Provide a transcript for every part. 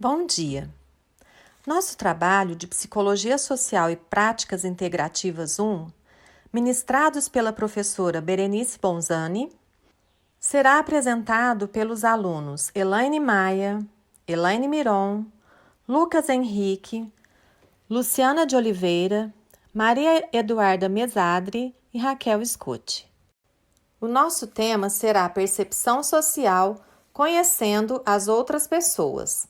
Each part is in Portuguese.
Bom dia! Nosso trabalho de Psicologia Social e Práticas Integrativas 1, ministrados pela professora Berenice Bonzani, será apresentado pelos alunos Elaine Maia, Elaine Miron, Lucas Henrique, Luciana de Oliveira, Maria Eduarda Mesadri e Raquel Scuti. O nosso tema será Percepção Social, conhecendo as outras pessoas.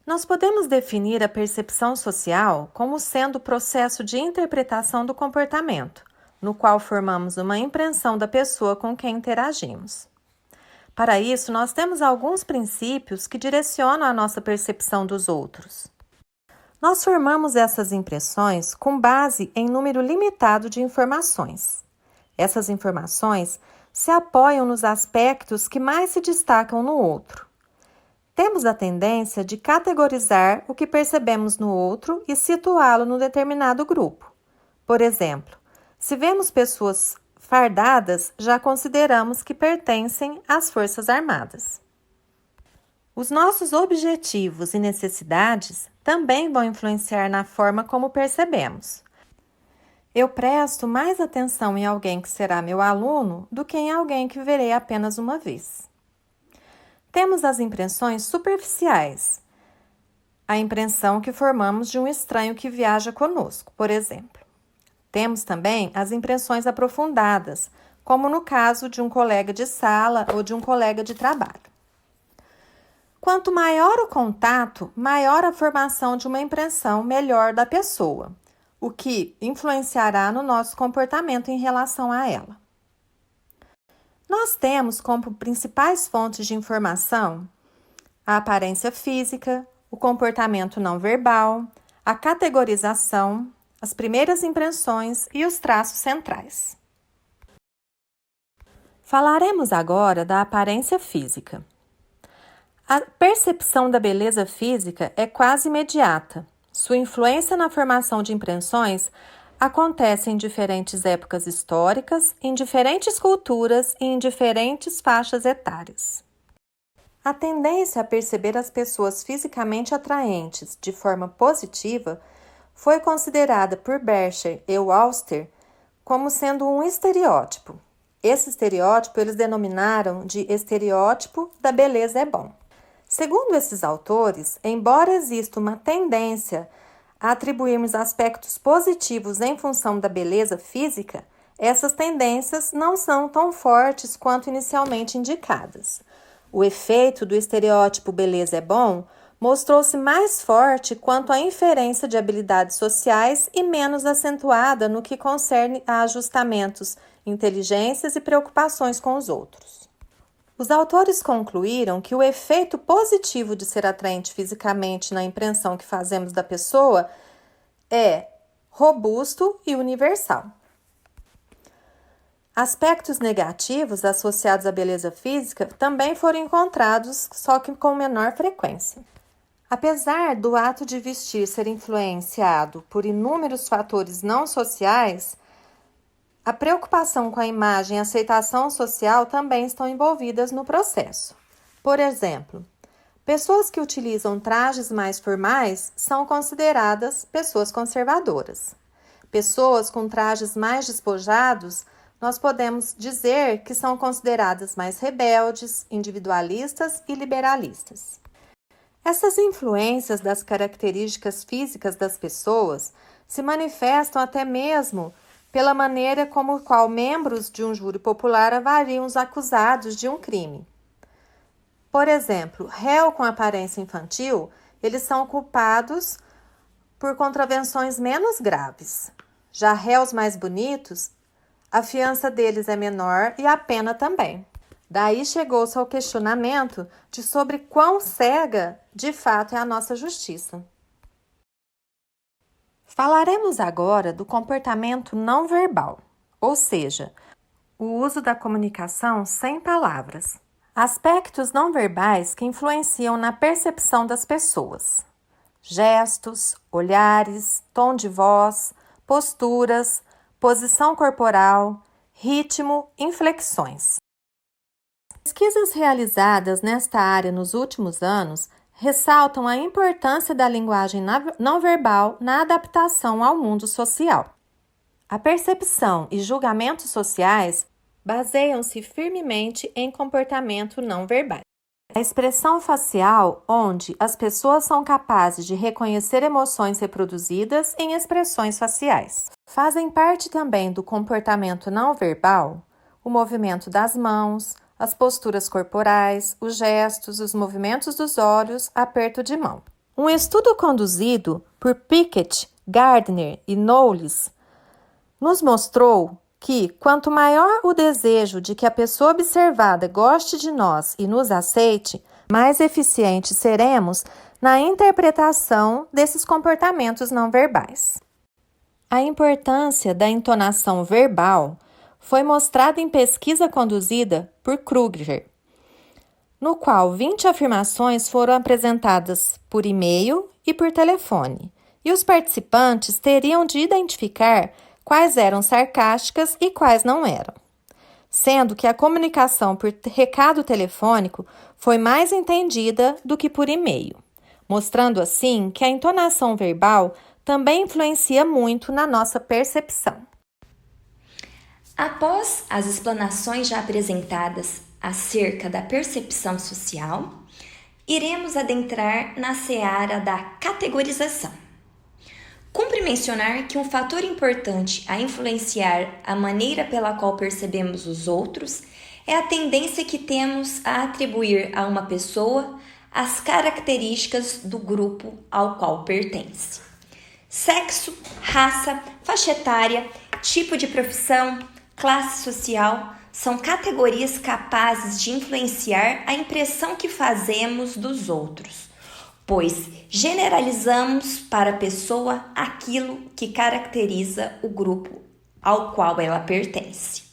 Nós podemos definir a percepção social como sendo o processo de interpretação do comportamento, no qual formamos uma impressão da pessoa com quem interagimos. Para isso, nós temos alguns princípios que direcionam a nossa percepção dos outros. Nós formamos essas impressões com base em número limitado de informações. Essas informações se apoiam nos aspectos que mais se destacam no outro. Temos a tendência de categorizar o que percebemos no outro e situá-lo num determinado grupo. Por exemplo, se vemos pessoas fardadas, já consideramos que pertencem às Forças Armadas. Os nossos objetivos e necessidades também vão influenciar na forma como percebemos. Eu presto mais atenção em alguém que será meu aluno do que em alguém que verei apenas uma vez. Temos as impressões superficiais, a impressão que formamos de um estranho que viaja conosco, por exemplo. Temos também as impressões aprofundadas, como no caso de um colega de sala ou de um colega de trabalho. Quanto maior o contato, maior a formação de uma impressão melhor da pessoa, o que influenciará no nosso comportamento em relação a ela. Nós temos como principais fontes de informação a aparência física, o comportamento não verbal, a categorização, as primeiras impressões e os traços centrais. Falaremos agora da aparência física. A percepção da beleza física é quase imediata. Sua influência na formação de impressões acontece em diferentes épocas históricas, em diferentes culturas e em diferentes faixas etárias. A tendência a perceber as pessoas fisicamente atraentes de forma positiva foi considerada por Berger e Walster como sendo um estereótipo. Esse estereótipo eles denominaram de estereótipo da beleza é bom. Segundo esses autores, embora exista uma tendência a atribuirmos aspectos positivos em função da beleza física, essas tendências não são tão fortes quanto inicialmente indicadas. O efeito do estereótipo beleza é bom mostrou-se mais forte quanto à inferência de habilidades sociais e menos acentuada no que concerne a ajustamentos, inteligências e preocupações com os outros. Os autores concluíram que o efeito positivo de ser atraente fisicamente na impressão que fazemos da pessoa é robusto e universal. Aspectos negativos associados à beleza física também foram encontrados, só que com menor frequência. Apesar do ato de vestir ser influenciado por inúmeros fatores não sociais, a preocupação com a imagem e a aceitação social também estão envolvidas no processo. Por exemplo, pessoas que utilizam trajes mais formais são consideradas pessoas conservadoras. Pessoas com trajes mais despojados, nós podemos dizer que são consideradas mais rebeldes, individualistas e liberalistas. Essas influências das características físicas das pessoas se manifestam até mesmo pela maneira como qual membros de um júri popular avaliam os acusados de um crime. Por exemplo, réu com aparência infantil, eles são culpados por contravenções menos graves. Já réus mais bonitos, a fiança deles é menor e a pena também. Daí chegou-se ao questionamento de sobre quão cega, de fato, é a nossa justiça. Falaremos agora do comportamento não verbal, ou seja, o uso da comunicação sem palavras. Aspectos não verbais que influenciam na percepção das pessoas. Gestos, olhares, tom de voz, posturas, posição corporal, ritmo, inflexões. Pesquisas realizadas nesta área nos últimos anos ressaltam a importância da linguagem não verbal na adaptação ao mundo social. A percepção e julgamentos sociais baseiam-se firmemente em comportamento não verbal. A expressão facial, onde as pessoas são capazes de reconhecer emoções reproduzidas em expressões faciais. Fazem parte também do comportamento não verbal o movimento das mãos, as posturas corporais, os gestos, os movimentos dos olhos, aperto de mão. Um estudo conduzido por Pickett, Gardner e Knowles nos mostrou que, quanto maior o desejo de que a pessoa observada goste de nós e nos aceite, mais eficientes seremos na interpretação desses comportamentos não verbais. A importância da entonação verbal foi mostrada em pesquisa conduzida por Kruger, no qual 20 afirmações foram apresentadas por e-mail e por telefone, e os participantes teriam de identificar quais eram sarcásticas e quais não eram, sendo que a comunicação por recado telefônico foi mais entendida do que por e-mail, mostrando assim que a entonação verbal também influencia muito na nossa percepção. Após as explanações já apresentadas acerca da percepção social, iremos adentrar na seara da categorização. Cumpre mencionar que um fator importante a influenciar a maneira pela qual percebemos os outros é a tendência que temos a atribuir a uma pessoa as características do grupo ao qual pertence. Sexo, raça, faixa etária, tipo de profissão, classe social são categorias capazes de influenciar a impressão que fazemos dos outros, pois generalizamos para a pessoa aquilo que caracteriza o grupo ao qual ela pertence.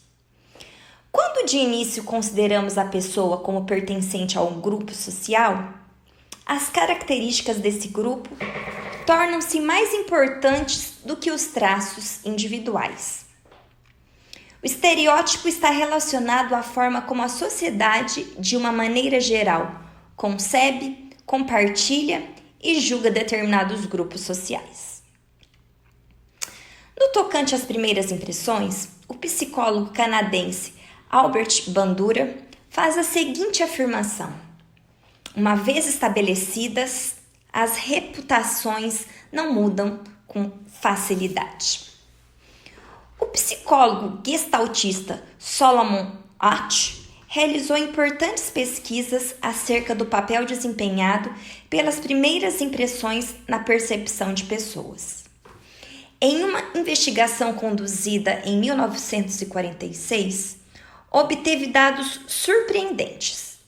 Quando de início consideramos a pessoa como pertencente a um grupo social, as características desse grupo tornam-se mais importantes do que os traços individuais. O estereótipo está relacionado à forma como a sociedade, de uma maneira geral, concebe, compartilha e julga determinados grupos sociais. No tocante às primeiras impressões, o psicólogo canadense Albert Bandura faz a seguinte afirmação: uma vez estabelecidas, as reputações não mudam com facilidade. O psicólogo gestaltista Solomon Asch realizou importantes pesquisas acerca do papel desempenhado pelas primeiras impressões na percepção de pessoas. Em uma investigação conduzida em 1946, obteve dados surpreendentes.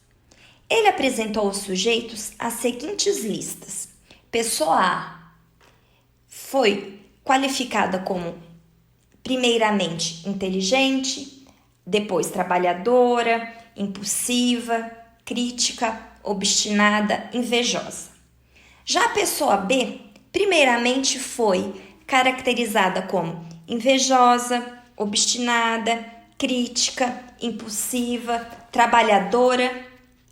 Ele apresentou aos sujeitos as seguintes listas. Pessoa A foi qualificada como primeiramente inteligente, depois trabalhadora, impulsiva, crítica, obstinada, invejosa. Já a pessoa B, primeiramente foi caracterizada como invejosa, obstinada, crítica, impulsiva, trabalhadora,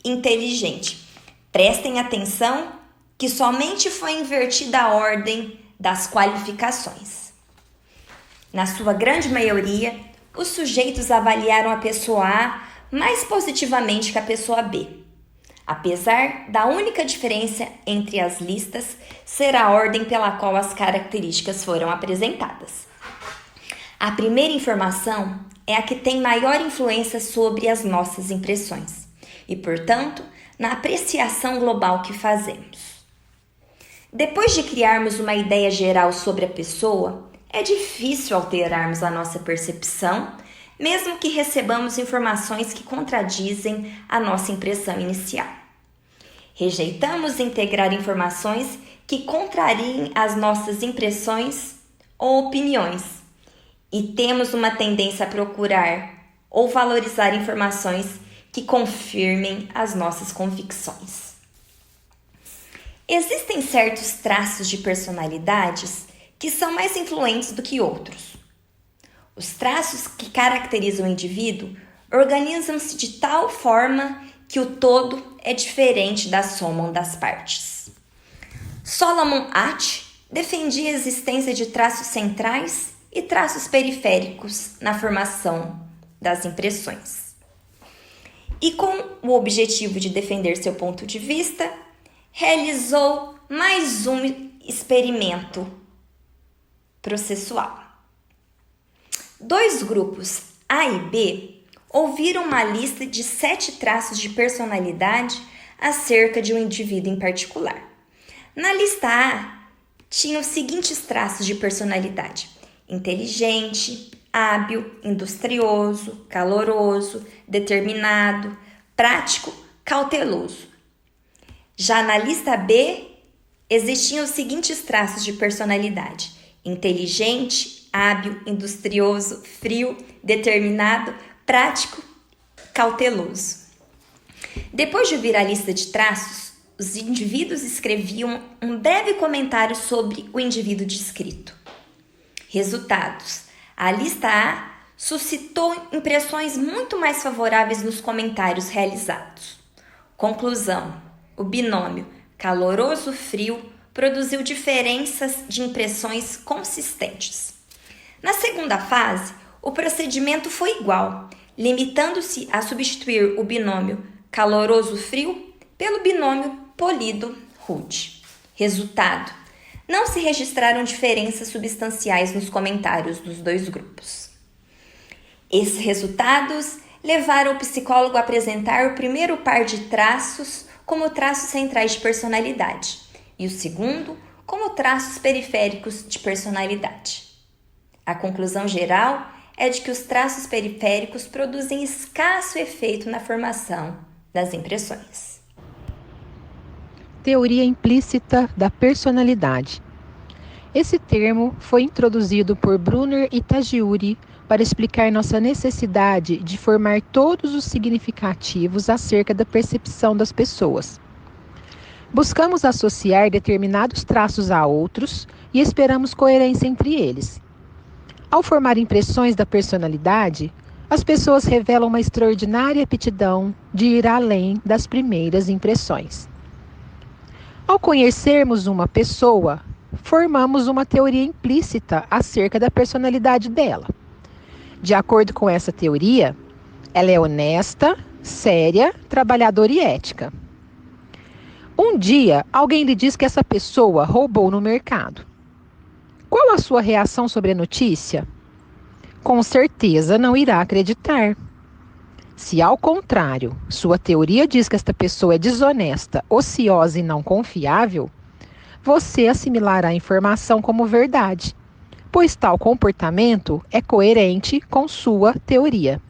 inteligente. Prestem atenção que somente foi invertida a ordem das qualificações. Na sua grande maioria, os sujeitos avaliaram a pessoa A mais positivamente que a pessoa B, apesar da única diferença entre as listas ser a ordem pela qual as características foram apresentadas. A primeira informação é a que tem maior influência sobre as nossas impressões e, portanto, na apreciação global que fazemos. Depois de criarmos uma ideia geral sobre a pessoa, é difícil alterarmos a nossa percepção, mesmo que recebamos informações que contradizem a nossa impressão inicial. Rejeitamos integrar informações que contrariem as nossas impressões ou opiniões, e temos uma tendência a procurar ou valorizar informações que confirmem as nossas convicções. Existem certos traços de personalidades que são mais influentes do que outros. Os traços que caracterizam o indivíduo organizam-se de tal forma que o todo é diferente da soma das partes. Solomon Asch defendia a existência de traços centrais e traços periféricos na formação das impressões. E com o objetivo de defender seu ponto de vista, realizou mais um experimento processual. 2 grupos, A e B, ouviram uma lista de 7 traços de personalidade acerca de um indivíduo em particular. Na lista A, tinha os seguintes traços de personalidade: inteligente, hábil, industrioso, caloroso, determinado, prático, cauteloso. Já na lista B, existiam os seguintes traços de personalidade: inteligente, hábil, industrioso, frio, determinado, prático, cauteloso. Depois de ouvir a lista de traços, os indivíduos escreviam um breve comentário sobre o indivíduo descrito. Resultados: a lista A suscitou impressões muito mais favoráveis nos comentários realizados. Conclusão: o binômio caloroso-frio produziu diferenças de impressões consistentes. Na segunda fase, o procedimento foi igual, limitando-se a substituir o binômio caloroso-frio pelo binômio polido-rude. Resultado: não se registraram diferenças substanciais nos comentários dos 2 grupos. Esses resultados levaram o psicólogo a apresentar o primeiro par de traços como traços centrais de personalidade e o segundo como traços periféricos de personalidade. A conclusão geral é de que os traços periféricos produzem escasso efeito na formação das impressões. Teoria implícita da personalidade. Esse termo foi introduzido por Brunner e Tagliuri para explicar nossa necessidade de formar todos os significativos acerca da percepção das pessoas. Buscamos associar determinados traços a outros e esperamos coerência entre eles. Ao formar impressões da personalidade, as pessoas revelam uma extraordinária aptidão de ir além das primeiras impressões. Ao conhecermos uma pessoa, formamos uma teoria implícita acerca da personalidade dela. De acordo com essa teoria, ela é honesta, séria, trabalhadora e ética. Um dia, alguém lhe diz que essa pessoa roubou no mercado. Qual a sua reação sobre a notícia? Com certeza não irá acreditar. Se, ao contrário, sua teoria diz que esta pessoa é desonesta, ociosa e não confiável, você assimilará a informação como verdade, pois tal comportamento é coerente com sua teoria.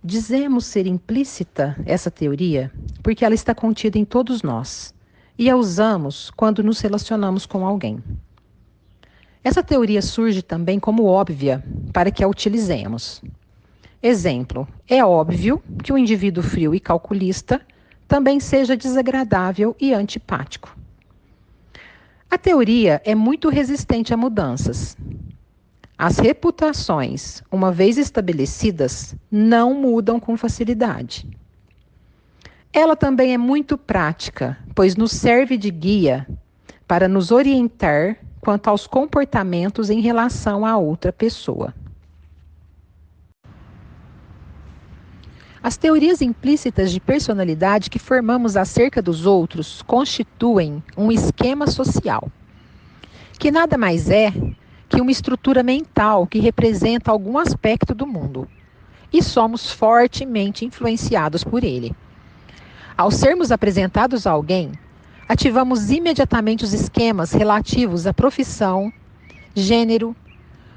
Dizemos ser implícita essa teoria porque ela está contida em todos nós e a usamos quando nos relacionamos com alguém. Essa teoria surge também como óbvia para que a utilizemos. Exemplo: é óbvio que o indivíduo frio e calculista também seja desagradável e antipático. A teoria é muito resistente a mudanças. As reputações, uma vez estabelecidas, não mudam com facilidade. Ela também é muito prática, pois nos serve de guia para nos orientar quanto aos comportamentos em relação a outra pessoa. As teorias implícitas de personalidade que formamos acerca dos outros constituem um esquema social, que nada mais é que uma estrutura mental que representa algum aspecto do mundo, e somos fortemente influenciados por ele. Ao sermos apresentados a alguém, ativamos imediatamente os esquemas relativos à profissão, gênero,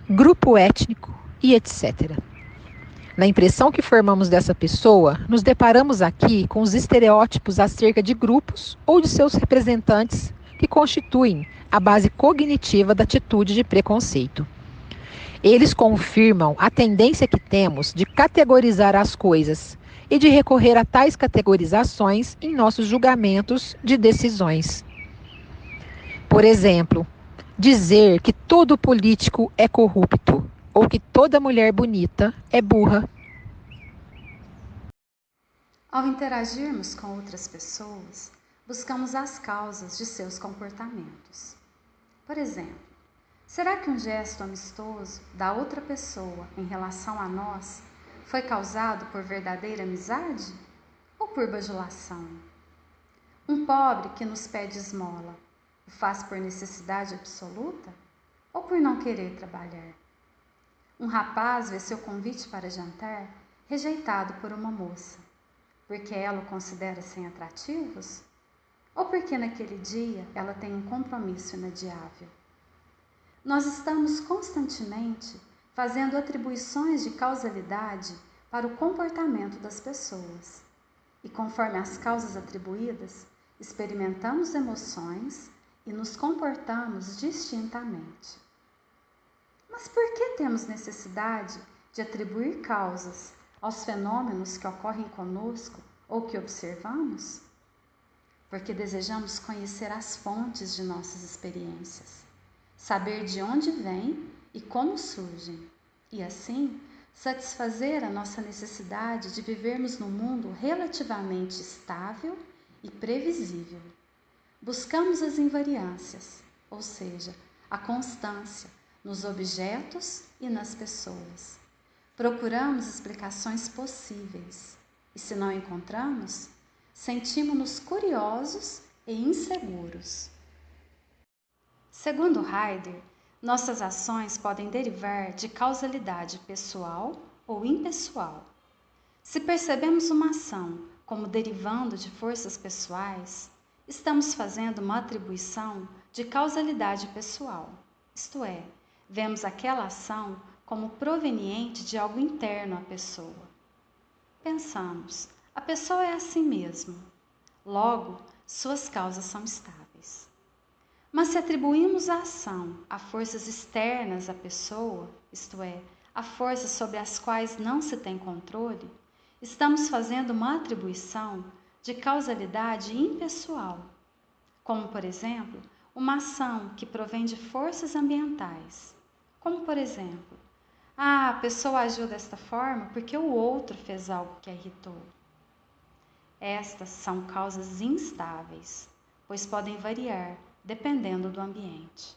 grupo étnico e etc. Na impressão que formamos dessa pessoa, nos deparamos aqui com os estereótipos acerca de grupos ou de seus representantes que constituem a base cognitiva da atitude de preconceito. Eles confirmam a tendência que temos de categorizar as coisas e de recorrer a tais categorizações em nossos julgamentos de decisões. Por exemplo, dizer que todo político é corrupto ou que toda mulher bonita é burra. Ao interagirmos com outras pessoas, buscamos as causas de seus comportamentos. Por exemplo, será que um gesto amistoso da outra pessoa em relação a nós foi causado por verdadeira amizade ou por bajulação? Um pobre que nos pede esmola, o faz por necessidade absoluta ou por não querer trabalhar? Um rapaz vê seu convite para jantar rejeitado por uma moça, porque ela o considera sem atrativos? Ou porque naquele dia ela tem um compromisso inadiável? Nós estamos constantemente fazendo atribuições de causalidade para o comportamento das pessoas. E conforme as causas atribuídas, experimentamos emoções e nos comportamos distintamente. Mas por que temos necessidade de atribuir causas aos fenômenos que ocorrem conosco ou que observamos? Porque desejamos conhecer as fontes de nossas experiências, saber de onde vêm e como surgem, e assim satisfazer a nossa necessidade de vivermos num mundo relativamente estável e previsível. Buscamos as invariâncias, ou seja, a constância nos objetos e nas pessoas. Procuramos explicações possíveis e, se não encontramos, sentimos-nos curiosos e inseguros. Segundo Heidegger, nossas ações podem derivar de causalidade pessoal ou impessoal. Se percebemos uma ação como derivando de forças pessoais, estamos fazendo uma atribuição de causalidade pessoal, isto é, vemos aquela ação como proveniente de algo interno à pessoa. Pensamos, a pessoa é assim mesmo, logo, suas causas são estáveis. Mas se atribuímos a ação a forças externas à pessoa, isto é, a forças sobre as quais não se tem controle, estamos fazendo uma atribuição de causalidade impessoal, como, por exemplo, uma ação que provém de forças ambientais, como, por exemplo, a pessoa agiu desta forma porque o outro fez algo que a irritou. Estas são causas instáveis, pois podem variar dependendo do ambiente,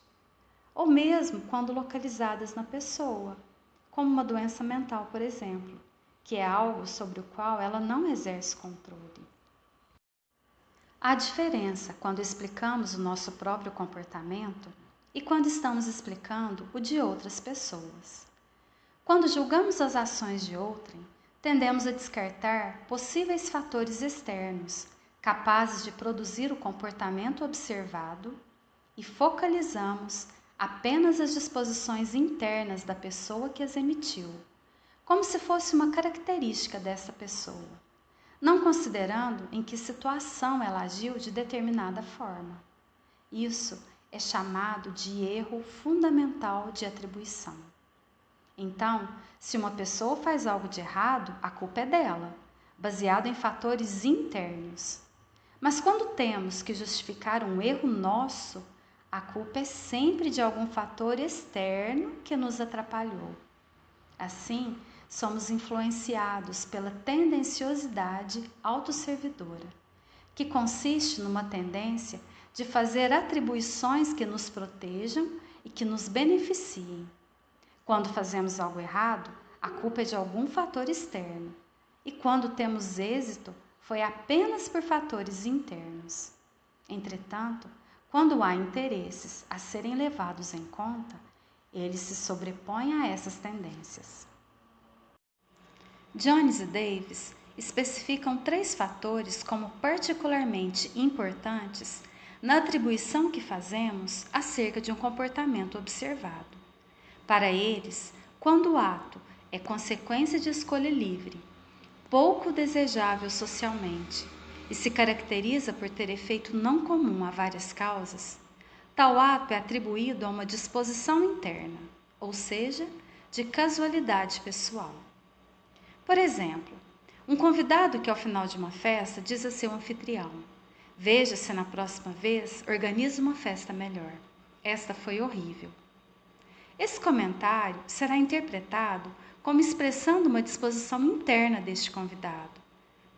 ou mesmo quando localizadas na pessoa, como uma doença mental, por exemplo, que é algo sobre o qual ela não exerce controle. Há diferença quando explicamos o nosso próprio comportamento e quando estamos explicando o de outras pessoas. Quando julgamos as ações de outrem, tendemos a descartar possíveis fatores externos capazes de produzir o comportamento observado e focalizamos apenas as disposições internas da pessoa que as emitiu, como se fosse uma característica dessa pessoa, não considerando em que situação ela agiu de determinada forma. Isso é chamado de erro fundamental de atribuição. Então, se uma pessoa faz algo de errado, a culpa é dela, baseado em fatores internos. Mas quando temos que justificar um erro nosso, a culpa é sempre de algum fator externo que nos atrapalhou. Assim, somos influenciados pela tendenciosidade autosservidora, que consiste numa tendência de fazer atribuições que nos protejam e que nos beneficiem. Quando fazemos algo errado, a culpa é de algum fator externo, e quando temos êxito, foi apenas por fatores internos. Entretanto, quando há interesses a serem levados em conta, eles se sobrepõem a essas tendências. Jones e Davis especificam 3 fatores como particularmente importantes na atribuição que fazemos acerca de um comportamento observado. Para eles, quando o ato é consequência de escolha livre, pouco desejável socialmente, e se caracteriza por ter efeito não comum a várias causas, tal ato é atribuído a uma disposição interna, ou seja, de casualidade pessoal. Por exemplo, um convidado que ao final de uma festa diz a seu anfitrião: "Veja se na próxima vez organiza uma festa melhor. Esta foi horrível." Esse comentário será interpretado como expressando uma disposição interna deste convidado,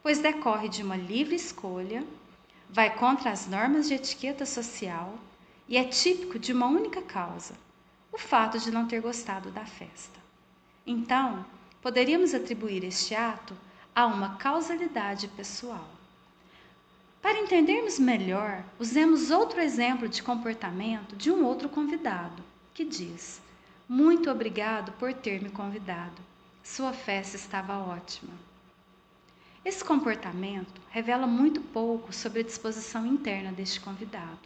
pois decorre de uma livre escolha, vai contra as normas de etiqueta social e é típico de uma única causa, o fato de não ter gostado da festa. Então, poderíamos atribuir este ato a uma causalidade pessoal. Para entendermos melhor, usemos outro exemplo de comportamento de um outro convidado, que diz: "Muito obrigado por ter me convidado. Sua festa estava ótima." Esse comportamento revela muito pouco sobre a disposição interna deste convidado,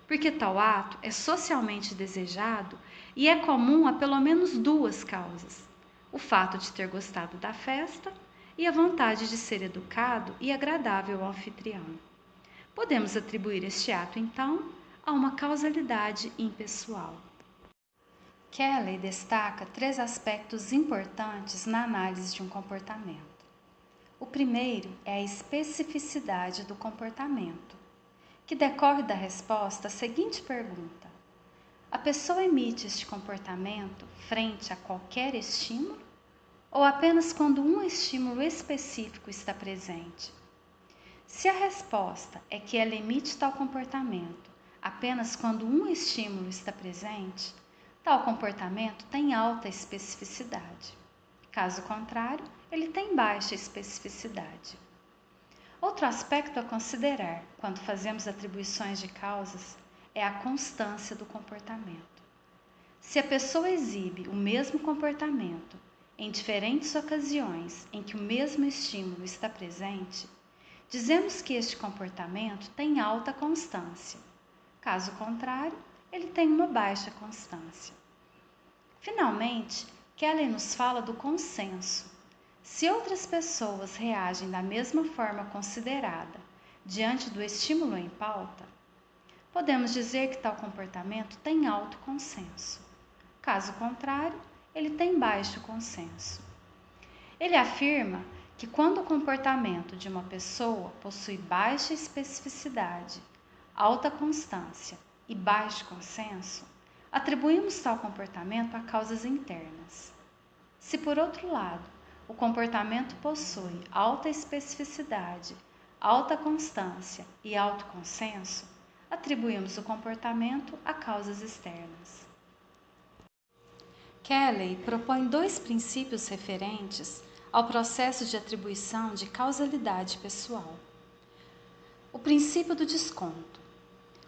porque tal ato é socialmente desejado e é comum a pelo menos duas causas: o fato de ter gostado da festa e a vontade de ser educado e agradável ao anfitrião. Podemos atribuir este ato, então, a uma causalidade impessoal. Kelly destaca 3 aspectos importantes na análise de um comportamento. O primeiro é a especificidade do comportamento, que decorre da resposta à seguinte pergunta: a pessoa emite este comportamento frente a qualquer estímulo ou apenas quando um estímulo específico está presente? Se a resposta é que ela emite tal comportamento apenas quando um estímulo está presente, tal comportamento tem alta especificidade. Caso contrário, ele tem baixa especificidade. Outro aspecto a considerar quando fazemos atribuições de causas é a constância do comportamento. Se a pessoa exibe o mesmo comportamento em diferentes ocasiões em que o mesmo estímulo está presente, dizemos que este comportamento tem alta constância. Caso contrário, ele tem uma baixa constância. Finalmente, Kelly nos fala do consenso. Se outras pessoas reagem da mesma forma considerada diante do estímulo em pauta, podemos dizer que tal comportamento tem alto consenso. Caso contrário, ele tem baixo consenso. Ele afirma que quando o comportamento de uma pessoa possui baixa especificidade, alta constância e baixo consenso, atribuímos tal comportamento a causas internas. Se, por outro lado, o comportamento possui alta especificidade, alta constância e alto consenso, atribuímos o comportamento a causas externas. Kelly propõe 2 princípios referentes ao processo de atribuição de causalidade pessoal. O princípio do desconto.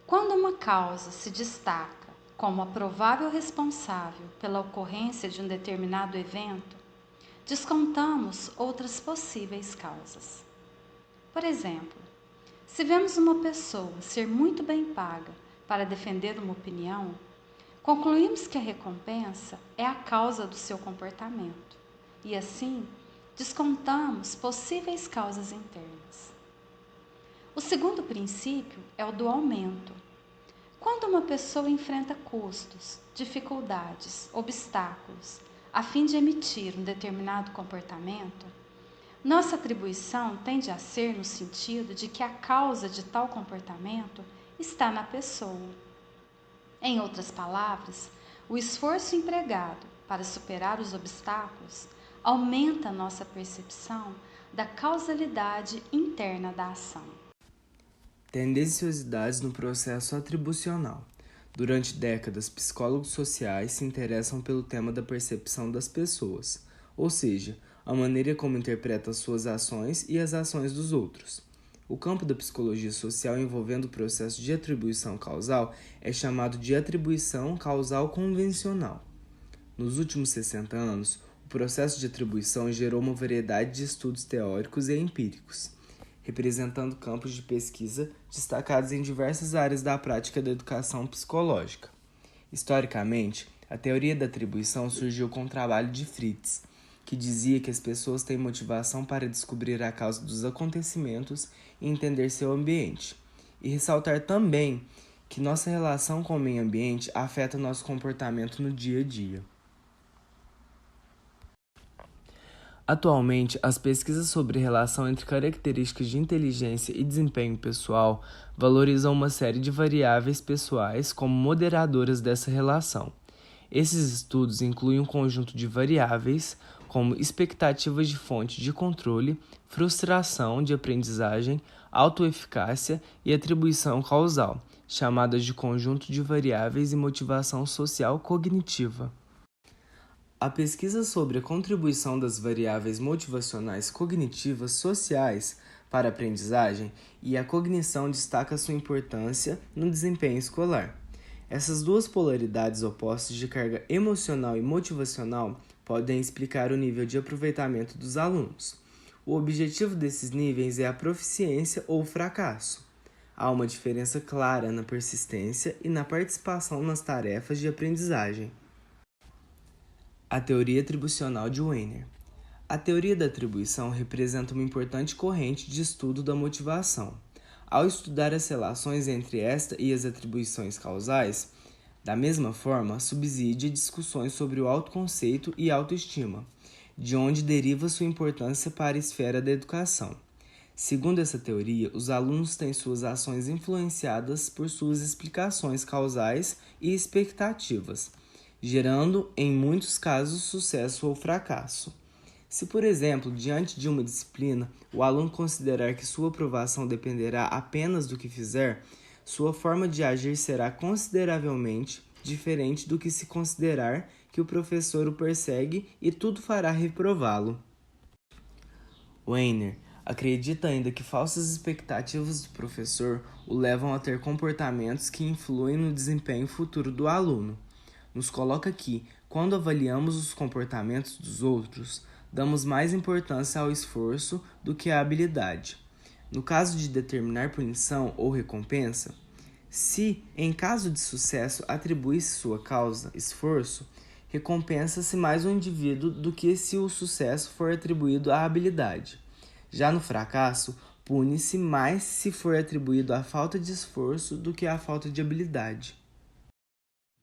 Quando uma causa se destaca como a provável responsável pela ocorrência de um determinado evento, descontamos outras possíveis causas. Por exemplo, se vemos uma pessoa ser muito bem paga para defender uma opinião, concluímos que a recompensa é a causa do seu comportamento e, assim, descontamos possíveis causas internas. O segundo princípio é o do aumento. Quando uma pessoa enfrenta custos, dificuldades, obstáculos, a fim de emitir um determinado comportamento, nossa atribuição tende a ser no sentido de que a causa de tal comportamento está na pessoa. Em outras palavras, o esforço empregado para superar os obstáculos aumenta a nossa percepção da causalidade interna da ação. Tendenciosidades no processo atribucional. Durante décadas, psicólogos sociais se interessam pelo tema da percepção das pessoas, ou seja, a maneira como interpreta suas ações e as ações dos outros. O campo da psicologia social envolvendo o processo de atribuição causal é chamado de atribuição causal convencional. Nos últimos 60 anos, o processo de atribuição gerou uma variedade de estudos teóricos e empíricos, representando campos de pesquisa destacados em diversas áreas da prática da educação psicológica. Historicamente, a teoria da atribuição surgiu com o trabalho de Fritz, que dizia que as pessoas têm motivação para descobrir a causa dos acontecimentos e entender seu ambiente, e ressaltar também que nossa relação com o meio ambiente afeta nosso comportamento no dia a dia. Atualmente, as pesquisas sobre relação entre características de inteligência e desempenho pessoal valorizam uma série de variáveis pessoais como moderadoras dessa relação. Esses estudos incluem um conjunto de variáveis como expectativas de fonte de controle, frustração de aprendizagem, autoeficácia e atribuição causal, chamadas de conjunto de variáveis e motivação social cognitiva. A pesquisa sobre a contribuição das variáveis motivacionais cognitivas sociais para a aprendizagem e a cognição destaca sua importância no desempenho escolar. Essas duas polaridades opostas de carga emocional e motivacional podem explicar o nível de aproveitamento dos alunos. O objetivo desses níveis é a proficiência ou fracasso. Há uma diferença clara na persistência e na participação nas tarefas de aprendizagem. A teoria atribucional de Weiner. A teoria da atribuição representa uma importante corrente de estudo da motivação. Ao estudar as relações entre esta e as atribuições causais, da mesma forma, subside discussões sobre o autoconceito e autoestima, de onde deriva sua importância para a esfera da educação. Segundo essa teoria, os alunos têm suas ações influenciadas por suas explicações causais e expectativas, gerando, em muitos casos, sucesso ou fracasso. Se, por exemplo, diante de uma disciplina, o aluno considerar que sua aprovação dependerá apenas do que fizer, sua forma de agir será consideravelmente diferente do que se considerar que o professor o persegue e tudo fará reprová-lo. Weiner acredita ainda que falsas expectativas do professor o levam a ter comportamentos que influem no desempenho futuro do aluno. Nos coloca que, quando avaliamos os comportamentos dos outros, damos mais importância ao esforço do que à habilidade. No caso de determinar punição ou recompensa, se, em caso de sucesso, atribui-se sua causa, esforço, recompensa-se mais o indivíduo do que se o sucesso for atribuído à habilidade. Já no fracasso, pune-se mais se for atribuído à falta de esforço do que à falta de habilidade.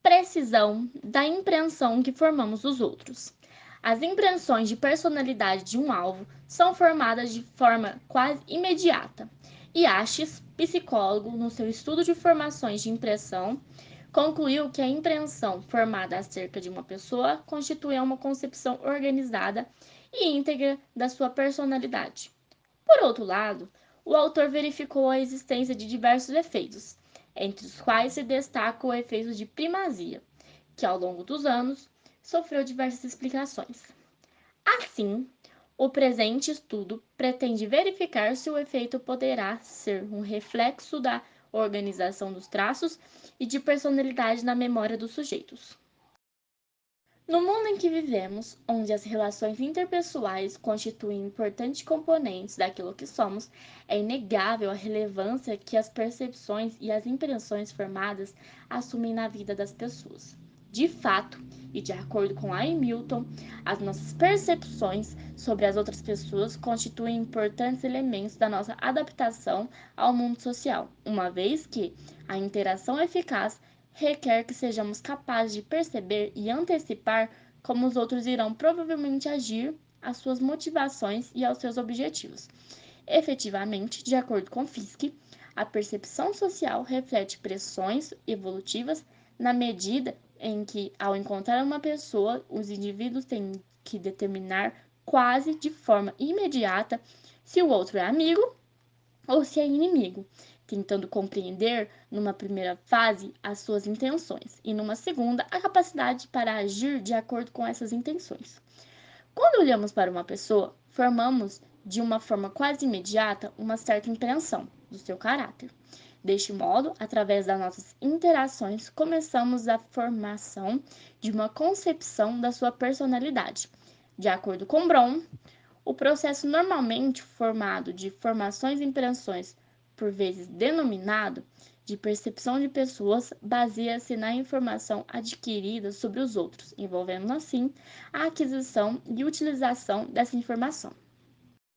Precisão da impressão que formamos dos outros. As impressões de personalidade de um alvo são formadas de forma quase imediata. E Aches, psicólogo, no seu estudo de formações de impressão, concluiu que a impressão formada acerca de uma pessoa constitui uma concepção organizada e íntegra da sua personalidade. Por outro lado, o autor verificou a existência de diversos efeitos, entre os quais se destaca o efeito de primazia, que ao longo dos anos sofreu diversas explicações. Assim, o presente estudo pretende verificar se o efeito poderá ser um reflexo da organização dos traços e de personalidade na memória dos sujeitos. No mundo em que vivemos, onde as relações interpessoais constituem importantes componentes daquilo que somos, é inegável a relevância que as percepções e as impressões formadas assumem na vida das pessoas. De fato, e de acordo com Milton, as nossas percepções sobre as outras pessoas constituem importantes elementos da nossa adaptação ao mundo social, uma vez que a interação eficaz requer que sejamos capazes de perceber e antecipar como os outros irão provavelmente agir, às suas motivações e aos seus objetivos. Efetivamente, de acordo com Fiske, a percepção social reflete pressões evolutivas na medida em que, ao encontrar uma pessoa, os indivíduos têm que determinar quase de forma imediata se o outro é amigo ou se é inimigo, tentando compreender, numa primeira fase, as suas intenções e, numa segunda, a capacidade para agir de acordo com essas intenções. Quando olhamos para uma pessoa, formamos, de uma forma quase imediata, uma certa impressão do seu caráter. Deste modo, através das nossas interações, começamos a formação de uma concepção da sua personalidade. De acordo com Brom, o processo normalmente formado de formações e impressões, por vezes denominado de percepção de pessoas, baseia-se na informação adquirida sobre os outros, envolvendo assim a aquisição e utilização dessa informação.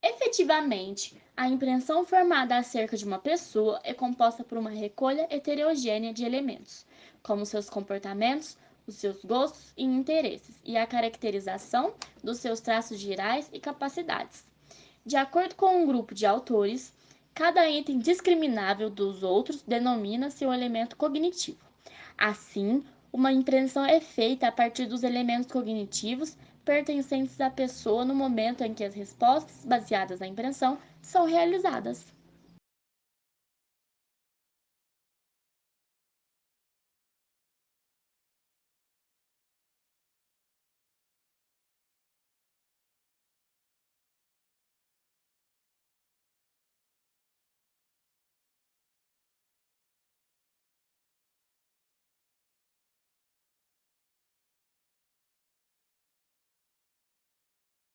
Efetivamente, a impressão formada acerca de uma pessoa é composta por uma recolha heterogênea de elementos, como seus comportamentos, os seus gostos e interesses, e a caracterização dos seus traços gerais e capacidades. De acordo com um grupo de autores, cada item discriminável dos outros denomina-se um elemento cognitivo. Assim, uma impressão é feita a partir dos elementos cognitivos pertencentes à pessoa no momento em que as respostas baseadas na impressão são realizadas.